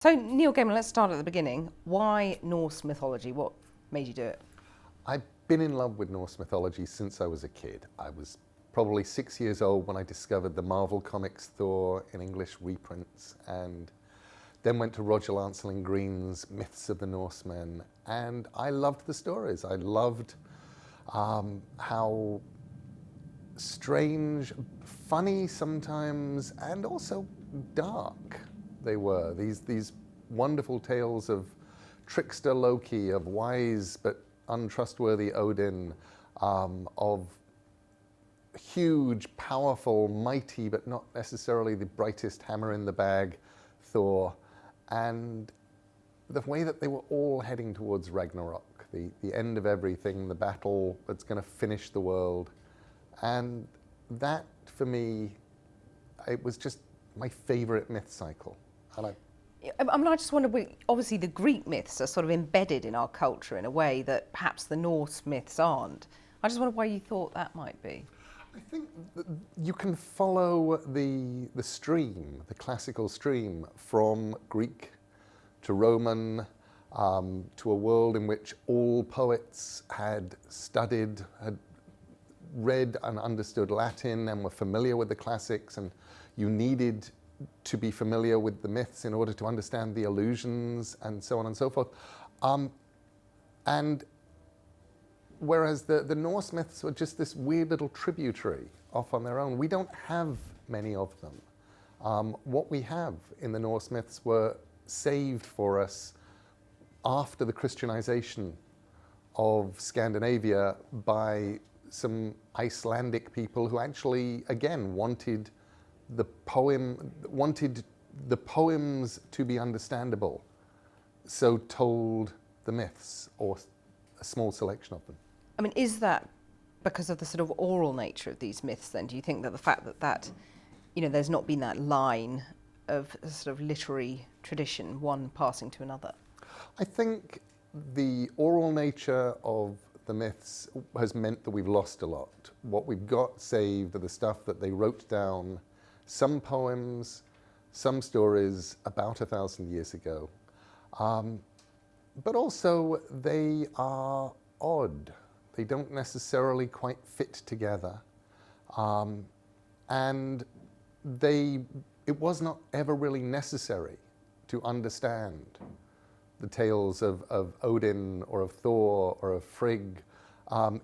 So, Neil Gaiman, let's start at the beginning. Why Norse mythology? What made you do it? I've been in love with Norse mythology since I was a kid. I was probably 6 years old when I discovered the Marvel Comics Thor in English reprints, and then went to Roger Lancelin Green's Myths of the Norsemen, and I loved the stories. I loved how strange, funny sometimes, and also dark they were. These wonderful tales of trickster Loki, of wise but untrustworthy Odin, of huge, powerful, mighty, but not necessarily the brightest hammer in the bag Thor, and the way that they were all heading towards Ragnarok, the end of everything, the battle that's going to finish the world. And that, for me, it was just my favorite myth cycle. And I just wonder, obviously the Greek myths are sort of embedded in our culture in a way that perhaps the Norse myths aren't. I just wonder why you thought that might be. I think you can follow the stream, the classical stream, from Greek to Roman, to a world in which all poets had studied, had read and understood Latin and were familiar with the classics, and you needed to be familiar with the myths in order to understand the allusions and so on and so forth. And whereas the Norse myths were just this weird little tributary off on their own, we don't have many of them. What we have in the Norse myths were saved for us after the Christianization of Scandinavia by some Icelandic people who actually, again, wanted the poems to be understandable, so told the myths, or a small selection of them. I mean, is that because of the sort of oral nature of these myths then? Do you think that the fact that there's not been that line of a sort of literary tradition, one passing to another? I think the oral nature of the myths has meant that we've lost a lot. What we've got saved are the stuff that they wrote down, some poems, some stories about 1,000 years ago. But also they are odd. They don't necessarily quite fit together. And it was not ever really necessary to understand the tales of Odin or of Thor or of Frigg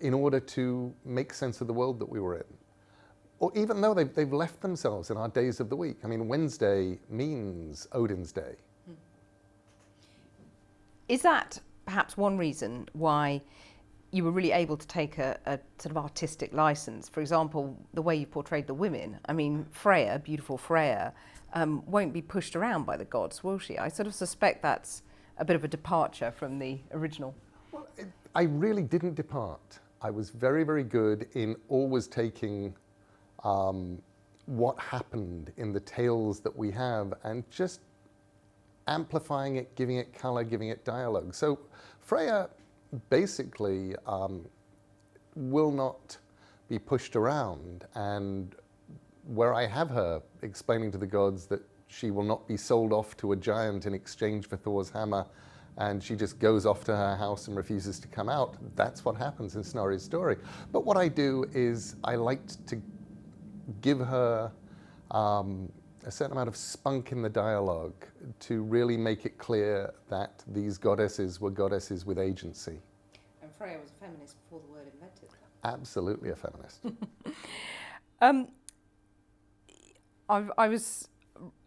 in order to make sense of the world that we were in. Or even though they've left themselves in our days of the week. I mean, Wednesday means Odin's Day. Is that perhaps one reason why you were really able to take a sort of artistic license? For example, the way you portrayed the women. I mean, Freya, beautiful Freya, won't be pushed around by the gods, will she? I sort of suspect that's a bit of a departure from the original. Well, I really didn't depart. I was very, very good in always taking what happened in the tales that we have and just amplifying it, giving it color, giving it dialogue. So Freya basically will not be pushed around, and where I have her explaining to the gods that she will not be sold off to a giant in exchange for Thor's hammer, and she just goes off to her house and refuses to come out, that's what happens in Snorri's story. But what I do is I liked to give her a certain amount of spunk in the dialogue to really make it clear that these goddesses were goddesses with agency. And Freya was a feminist before the word invented. Absolutely a feminist.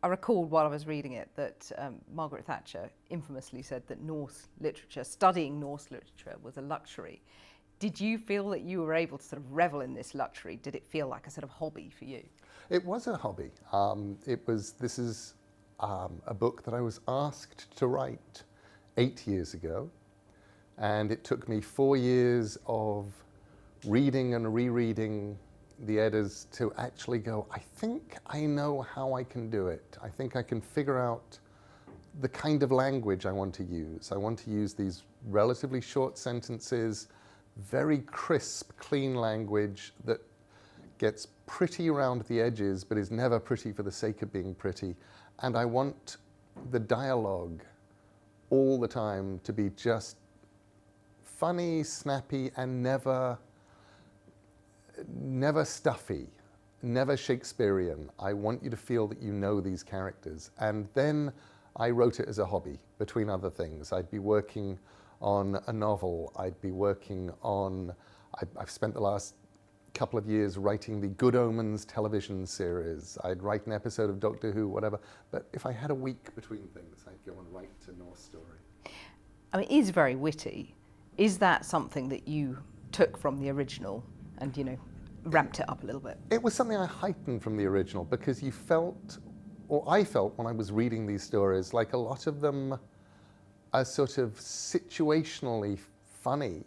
I recalled while I was reading it that Margaret Thatcher infamously said that studying Norse literature was a luxury. Did you feel that you were able to sort of revel in this luxury? Did it feel like a sort of hobby for you? It was a hobby. This is a book that I was asked to write 8 years ago, and it took me 4 years of reading and rereading the Eddas to actually go, I think I know how I can do it. I think I can figure out the kind of language I want to use. I want to use these relatively short sentences, very crisp, clean language that gets pretty around the edges but is never pretty for the sake of being pretty. And I want the dialogue all the time to be just funny, snappy, and never stuffy, never Shakespearean. I want you to feel that you know these characters. And then I wrote it as a hobby, between other things. I'd be working on a novel. I'd be working on, I've spent the last couple of years writing the Good Omens television series. I'd write an episode of Doctor Who, whatever. But if I had a week between things, I'd go and write a Norse story. I mean, it is very witty. Is that something that you took from the original and, ramped it up a little bit? It was something I heightened from the original because you felt, or I felt when I was reading these stories, like a lot of them are sort of situationally funny.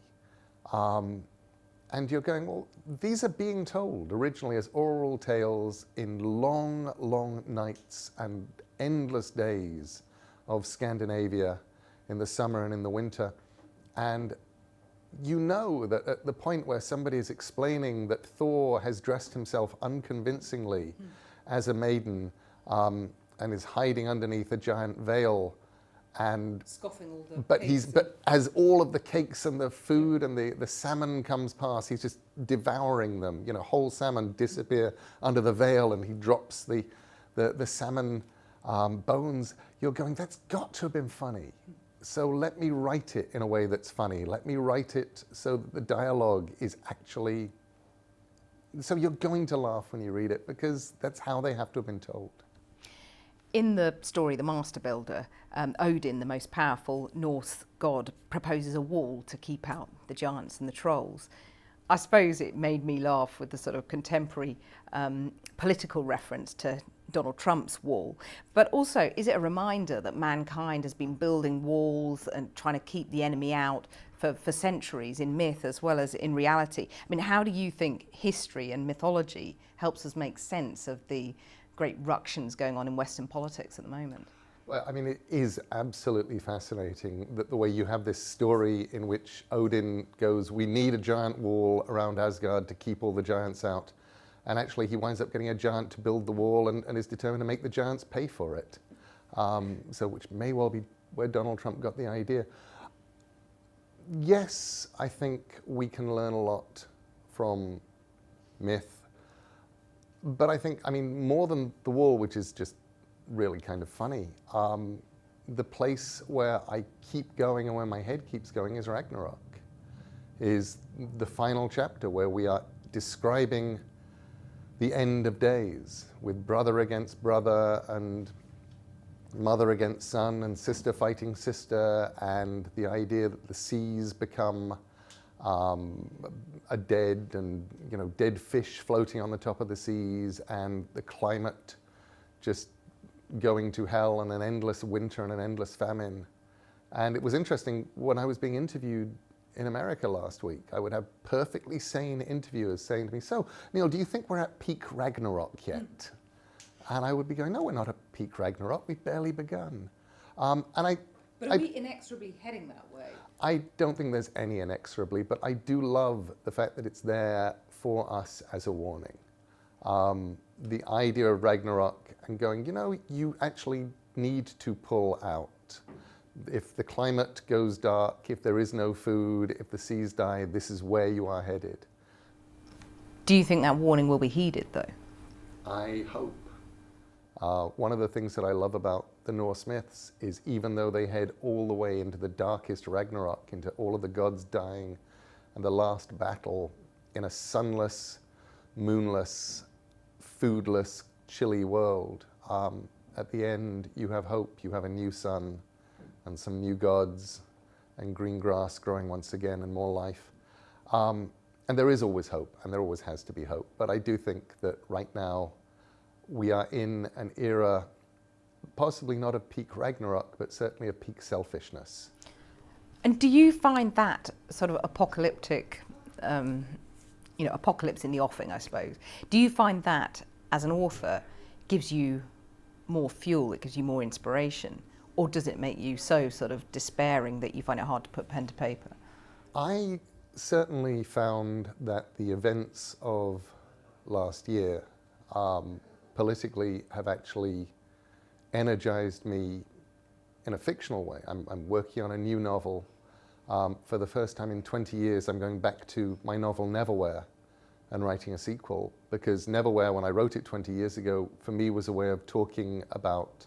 And you're going, well, these are being told originally as oral tales in long, long nights and endless days of Scandinavia in the summer and in the winter. And you know that at the point where somebody is explaining that Thor has dressed himself unconvincingly as a maiden and is hiding underneath a giant veil, and scoffing all the but as all of the cakes and the food and the salmon comes past, he's just devouring them. Whole salmon disappear under the veil, and he drops the salmon bones. You're going, that's got to have been funny. So let me write it in a way that's funny. Let me write it so that the dialogue is actually, so you're going to laugh when you read it, because that's how they have to have been told. In the story, The Master Builder, Odin, the most powerful Norse god, proposes a wall to keep out the giants and the trolls. I suppose it made me laugh with the sort of contemporary political reference to Donald Trump's wall. But also, is it a reminder that mankind has been building walls and trying to keep the enemy out for centuries in myth as well as in reality? I mean, how do you think history and mythology helps us make sense of the great ructions going on in Western politics at the moment? Well, I mean, it is absolutely fascinating that the way you have this story in which Odin goes, we need a giant wall around Asgard to keep all the giants out. And actually he winds up getting a giant to build the wall and is determined to make the giants pay for it. So which may well be where Donald Trump got the idea. Yes, I think we can learn a lot from myth. But I think, more than the wall, which is just really kind of funny, the place where I keep going and where my head keeps going is Ragnarok, is the final chapter where we are describing the end of days with brother against brother and mother against son and sister fighting sister, and the idea that the seas become a dead and dead fish floating on the top of the seas, and the climate just going to hell and an endless winter and an endless famine. And it was interesting, when I was being interviewed in America last week, I would have perfectly sane interviewers saying to me, so Neil, do you think we're at peak Ragnarok yet? And I would be going, no, we're not at peak Ragnarok, we've barely begun. But are we inexorably heading that way? I don't think there's any inexorably, but I do love the fact that it's there for us as a warning. The idea of Ragnarok and going, you actually need to pull out. If the climate goes dark, if there is no food, if the seas die, this is where you are headed. Do you think that warning will be heeded, though? I hope. One of the things that I love about the Norse myths is, even though they head all the way into the darkest Ragnarok, into all of the gods dying and the last battle in a sunless, moonless, foodless, chilly world, at the end you have hope, you have a new sun and some new gods and green grass growing once again and more life. And there is always hope, and there always has to be hope. But I do think that right now we are in an era, possibly not of peak Ragnarok, but certainly of peak selfishness. And do you find that sort of apocalyptic, apocalypse in the offing, I suppose, do you find that as an author gives you more fuel, it gives you more inspiration? Or does it make you so sort of despairing that you find it hard to put pen to paper? I certainly found that the events of last year politically have actually energized me in a fictional way. I'm working on a new novel. For the first time in 20 years, I'm going back to my novel Neverwhere and writing a sequel, because Neverwhere, when I wrote it 20 years ago, for me was a way of talking about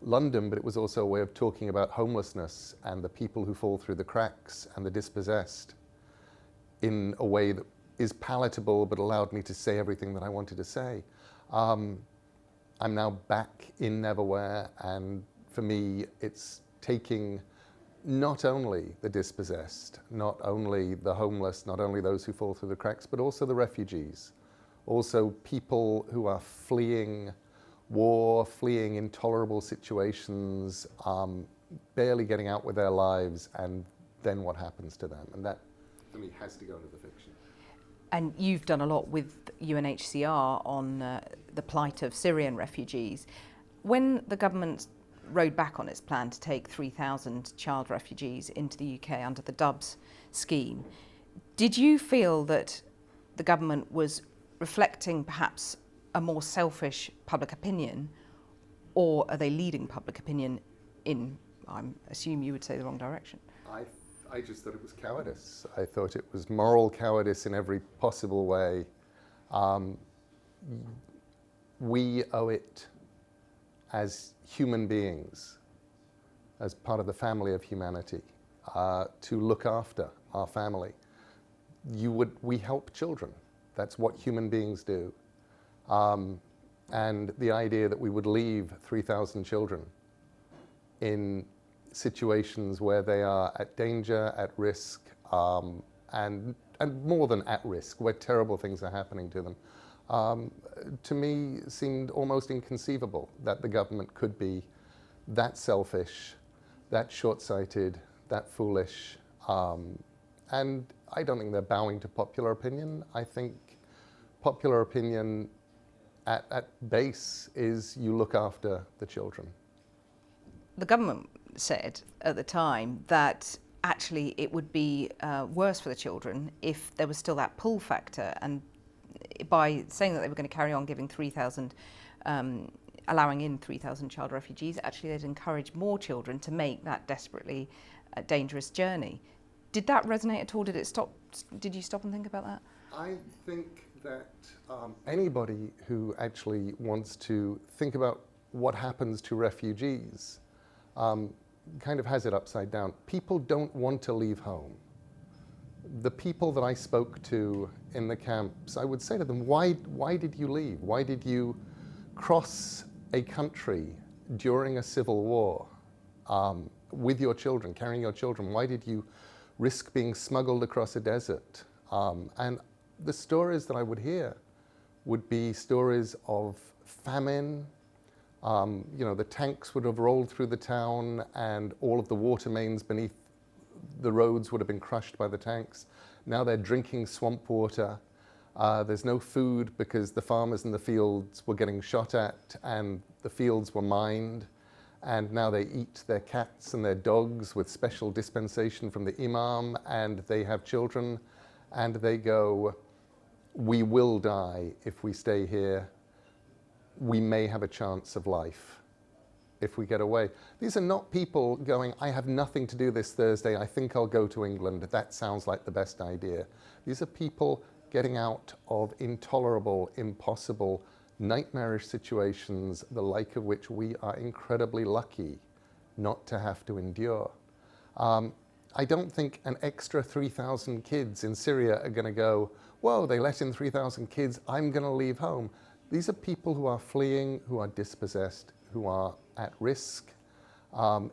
London, but it was also a way of talking about homelessness and the people who fall through the cracks and the dispossessed in a way that is palatable but allowed me to say everything that I wanted to say. I'm now back in Neverwhere, and for me it's taking not only the dispossessed, not only the homeless, not only those who fall through the cracks, but also the refugees, also people who are fleeing war, fleeing intolerable situations, barely getting out with their lives, and then what happens to them. And that, for me, has to go into the fiction. And you've done a lot with UNHCR on the plight of Syrian refugees. When the government rode back on its plan to take 3,000 child refugees into the UK under the Dubs scheme, did you feel that the government was reflecting perhaps a more selfish public opinion, or are they leading public opinion in, I assume you would say, the wrong direction? I just thought it was cowardice. I thought it was moral cowardice in every possible way. We owe it as human beings, as part of the family of humanity, to look after our family. We help children. That's what human beings do. And the idea that we would leave 3,000 children in situations where they are at danger, at risk, and more than at risk, where terrible things are happening to them, to me seemed almost inconceivable that the government could be that selfish, that short-sighted, that foolish. And I don't think they're bowing to popular opinion. I think popular opinion at base is you look after the children. The government said at the time that actually it would be worse for the children if there was still that pull factor, and by saying that they were going to carry on giving 3,000, allowing in 3,000 child refugees, actually they'd encourage more children to make that desperately dangerous journey. Did that resonate at all? Did you stop and think about that? I think that anybody who actually wants to think about what happens to refugees kind of has it upside down. People don't want to leave home. The people that I spoke to in the camps, I would say to them, why did you leave? Why did you cross a country during a civil war with your children, carrying your children? Why did you risk being smuggled across a desert? And the stories that I would hear would be stories of famine. The tanks would have rolled through the town and all of the water mains beneath the roads would have been crushed by the tanks. Now they're drinking swamp water. There's no food because the farmers in the fields were getting shot at and the fields were mined. And now they eat their cats and their dogs with special dispensation from the imam, and they have children, and they go, we will die if we stay here. We may have a chance of life if we get away. These are not people going, I have nothing to do this Thursday, I think I'll go to England, that sounds like the best idea. These are people getting out of intolerable, impossible, nightmarish situations, the like of which we are incredibly lucky not to have to endure. I don't think an extra 3,000 kids in Syria are going to go, whoa, they let in 3,000 kids, I'm going to leave home. These are people who are fleeing, who are dispossessed, who are at risk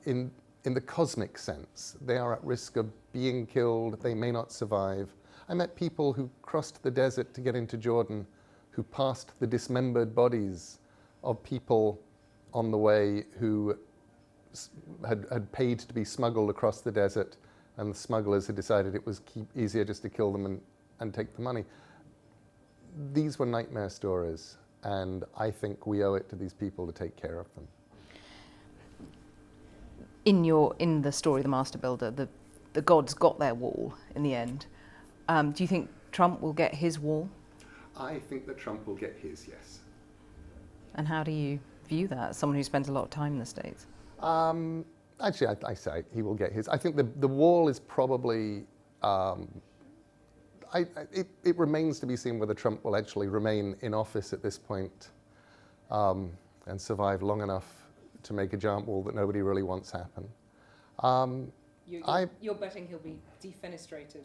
in the cosmic sense. They are at risk of being killed, they may not survive. I met people who crossed the desert to get into Jordan, who passed the dismembered bodies of people on the way who had paid to be smuggled across the desert, and the smugglers had decided it was easier just to kill them and take the money. These were nightmare stories, and I think we owe it to these people to take care of them. In the story, The Master Builder, the gods got their wall in the end. Do you think Trump will get his wall? I think that Trump will get his, yes. And how do you view that as someone who spends a lot of time in the States? I Actually, I say he will get his. I think the wall is probably. It remains to be seen whether Trump will actually remain in office at this point and survive long enough to make a giant wall that nobody really wants happen. You're betting he'll be defenestrated?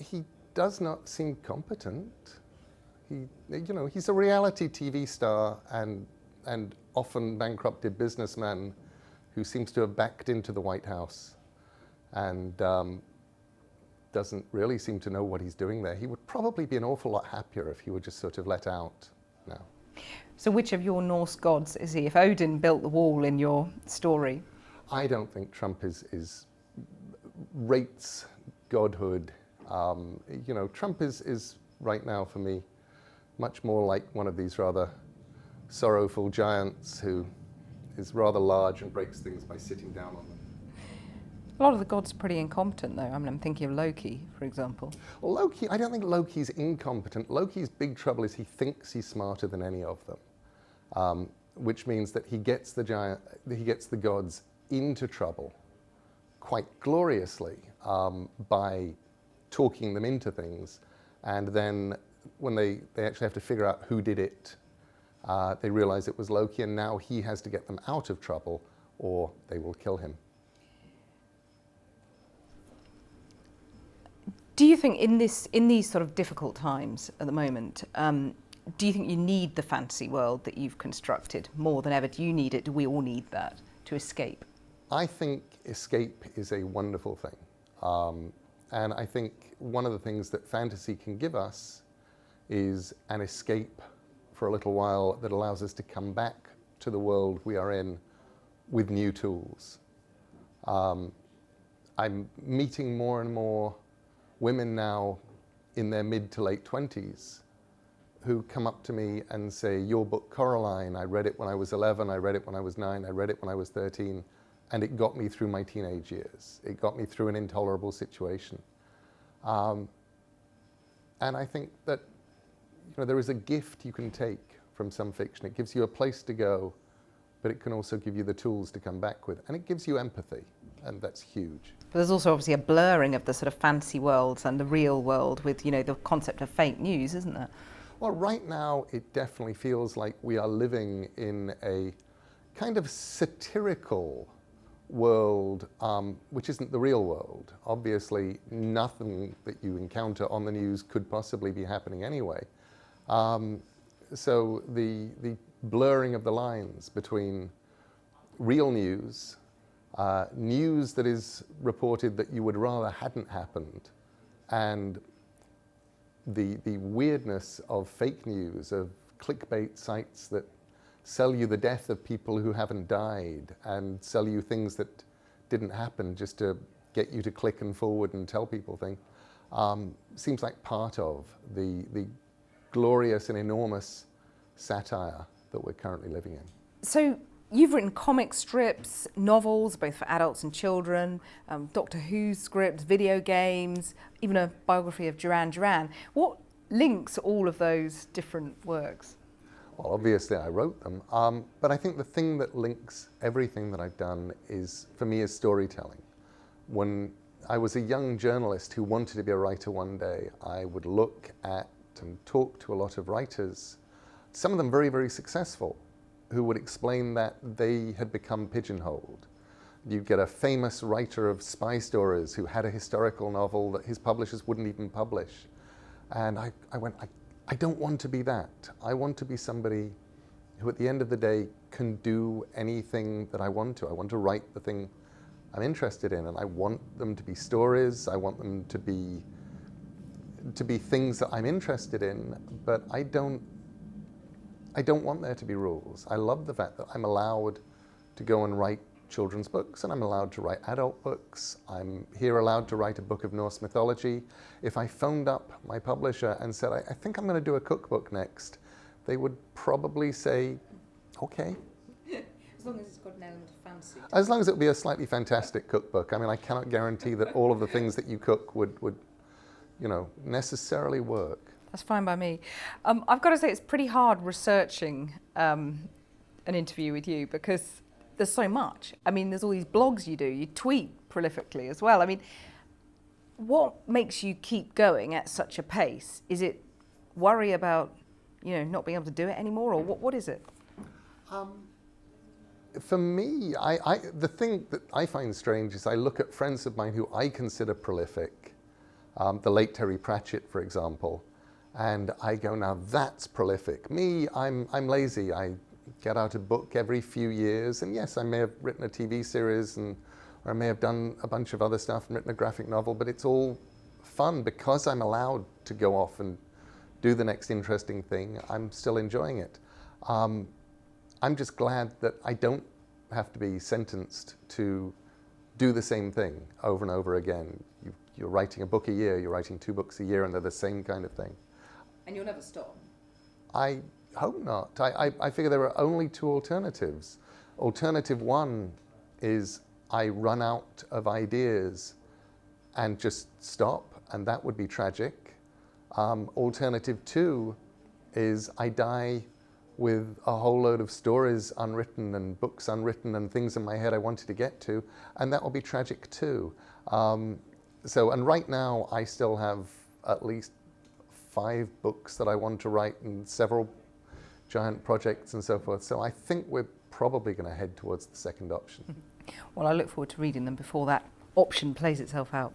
He does not seem competent. He's a reality TV star and often bankrupted businessman who seems to have backed into the White House and doesn't really seem to know what he's doing there. He would probably be an awful lot happier if he were just sort of let out now. So which of your Norse gods is he? If Odin built the wall in your story? I don't think Trump rates godhood. Trump is right now for me much more like one of these rather sorrowful giants who is rather large and breaks things by sitting down on them. A lot of the gods are pretty incompetent, though. I mean, I'm thinking of Loki, for example. Well, Loki, I don't think Loki's incompetent. Loki's big trouble is he thinks he's smarter than any of them, which means that he gets the gods into trouble quite gloriously by talking them into things, and then when they actually have to figure out who did it, they realize it was Loki, and now he has to get them out of trouble, or they will kill him. Do you think in these sort of difficult times at the moment, do you think you need the fantasy world that you've constructed more than ever? Do you need it? Do we all need that to escape? I think escape is a wonderful thing. And I think one of the things that fantasy can give us is an escape for a little while that allows us to come back to the world we are in with new tools. I'm meeting more and more women now in their mid to late 20s who come up to me and say, your book Coraline, I read it when I was 11, I read it when I was 9, I read it when I was 13, and it got me through my teenage years. It got me through an intolerable situation. And I think that there is a gift you can take from some fiction. It gives you a place to go, but it can also give you the tools to come back with. And it gives you empathy, and that's huge. But there's also obviously a blurring of the sort of fantasy worlds and the real world with, the concept of fake news, isn't there? Well, right now, it definitely feels like we are living in a kind of satirical world, which isn't the real world. Obviously, nothing that you encounter on the news could possibly be happening anyway. So the blurring of the lines between real news, news that is reported that you would rather hadn't happened, and the weirdness of fake news, of clickbait sites that sell you the death of people who haven't died and sell you things that didn't happen just to get you to click and forward and tell people things, seems like part of the glorious and enormous satire that we're currently living in. So you've written comic strips, novels, both for adults and children, Doctor Who scripts, video games, even a biography of Duran Duran. What links all of those different works? Well, obviously I wrote them, but I think the thing that links everything that I've done for me, is storytelling. When I was a young journalist who wanted to be a writer one day, I would look at and talk to a lot of writers, some of them very, very successful, who would explain that they had become pigeonholed. You'd get a famous writer of spy stories who had a historical novel that his publishers wouldn't even publish. And I went, I don't want to be that. I want to be somebody who at the end of the day can do anything that I want to. I want to write the thing I'm interested in, and I want them to be stories. I want them to be things that I'm interested in, but I don't want there to be rules. I love the fact that I'm allowed to go and write children's books, and I'm allowed to write adult books. I'm here allowed to write a book of Norse mythology. If I phoned up my publisher and said, I think I'm going to do a cookbook next, they would probably say, okay. As long as it's got an element of fantasy. As long as it would be a slightly fantastic cookbook. I mean, I cannot guarantee that all of the things that you cook would necessarily work. That's fine by me. I've got to say it's pretty hard researching an interview with you, because there's so much. I mean, there's all these blogs you do, you tweet prolifically as well. I mean, what makes you keep going at such a pace? Is it worry about, not being able to do it anymore, or what is it? For me, the thing that I find strange is I look at friends of mine who I consider prolific, the late Terry Pratchett, for example, and I go, now that's prolific. Me, I'm lazy. I get out a book every few years, and yes, I may have written a TV series, or I may have done a bunch of other stuff and written a graphic novel, but it's all fun because I'm allowed to go off and do the next interesting thing. I'm still enjoying it. I'm just glad that I don't have to be sentenced to do the same thing over and over again. You're writing a book a year, you're writing 2 books a year, and they're the same kind of thing. And you'll never stop? I hope not. I figure there are only 2 alternatives. Alternative 1 is I run out of ideas and just stop, and that would be tragic. Alternative 2 is I die with a whole load of stories unwritten and books unwritten and things in my head I wanted to get to, and that will be tragic too. And right now I still have at least 5 books that I want to write and several giant projects and so forth. So I think we're probably going to head towards the second option. Well, I look forward to reading them before that option plays itself out.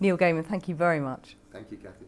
Neil Gaiman, thank you very much. Thank you, Kathy.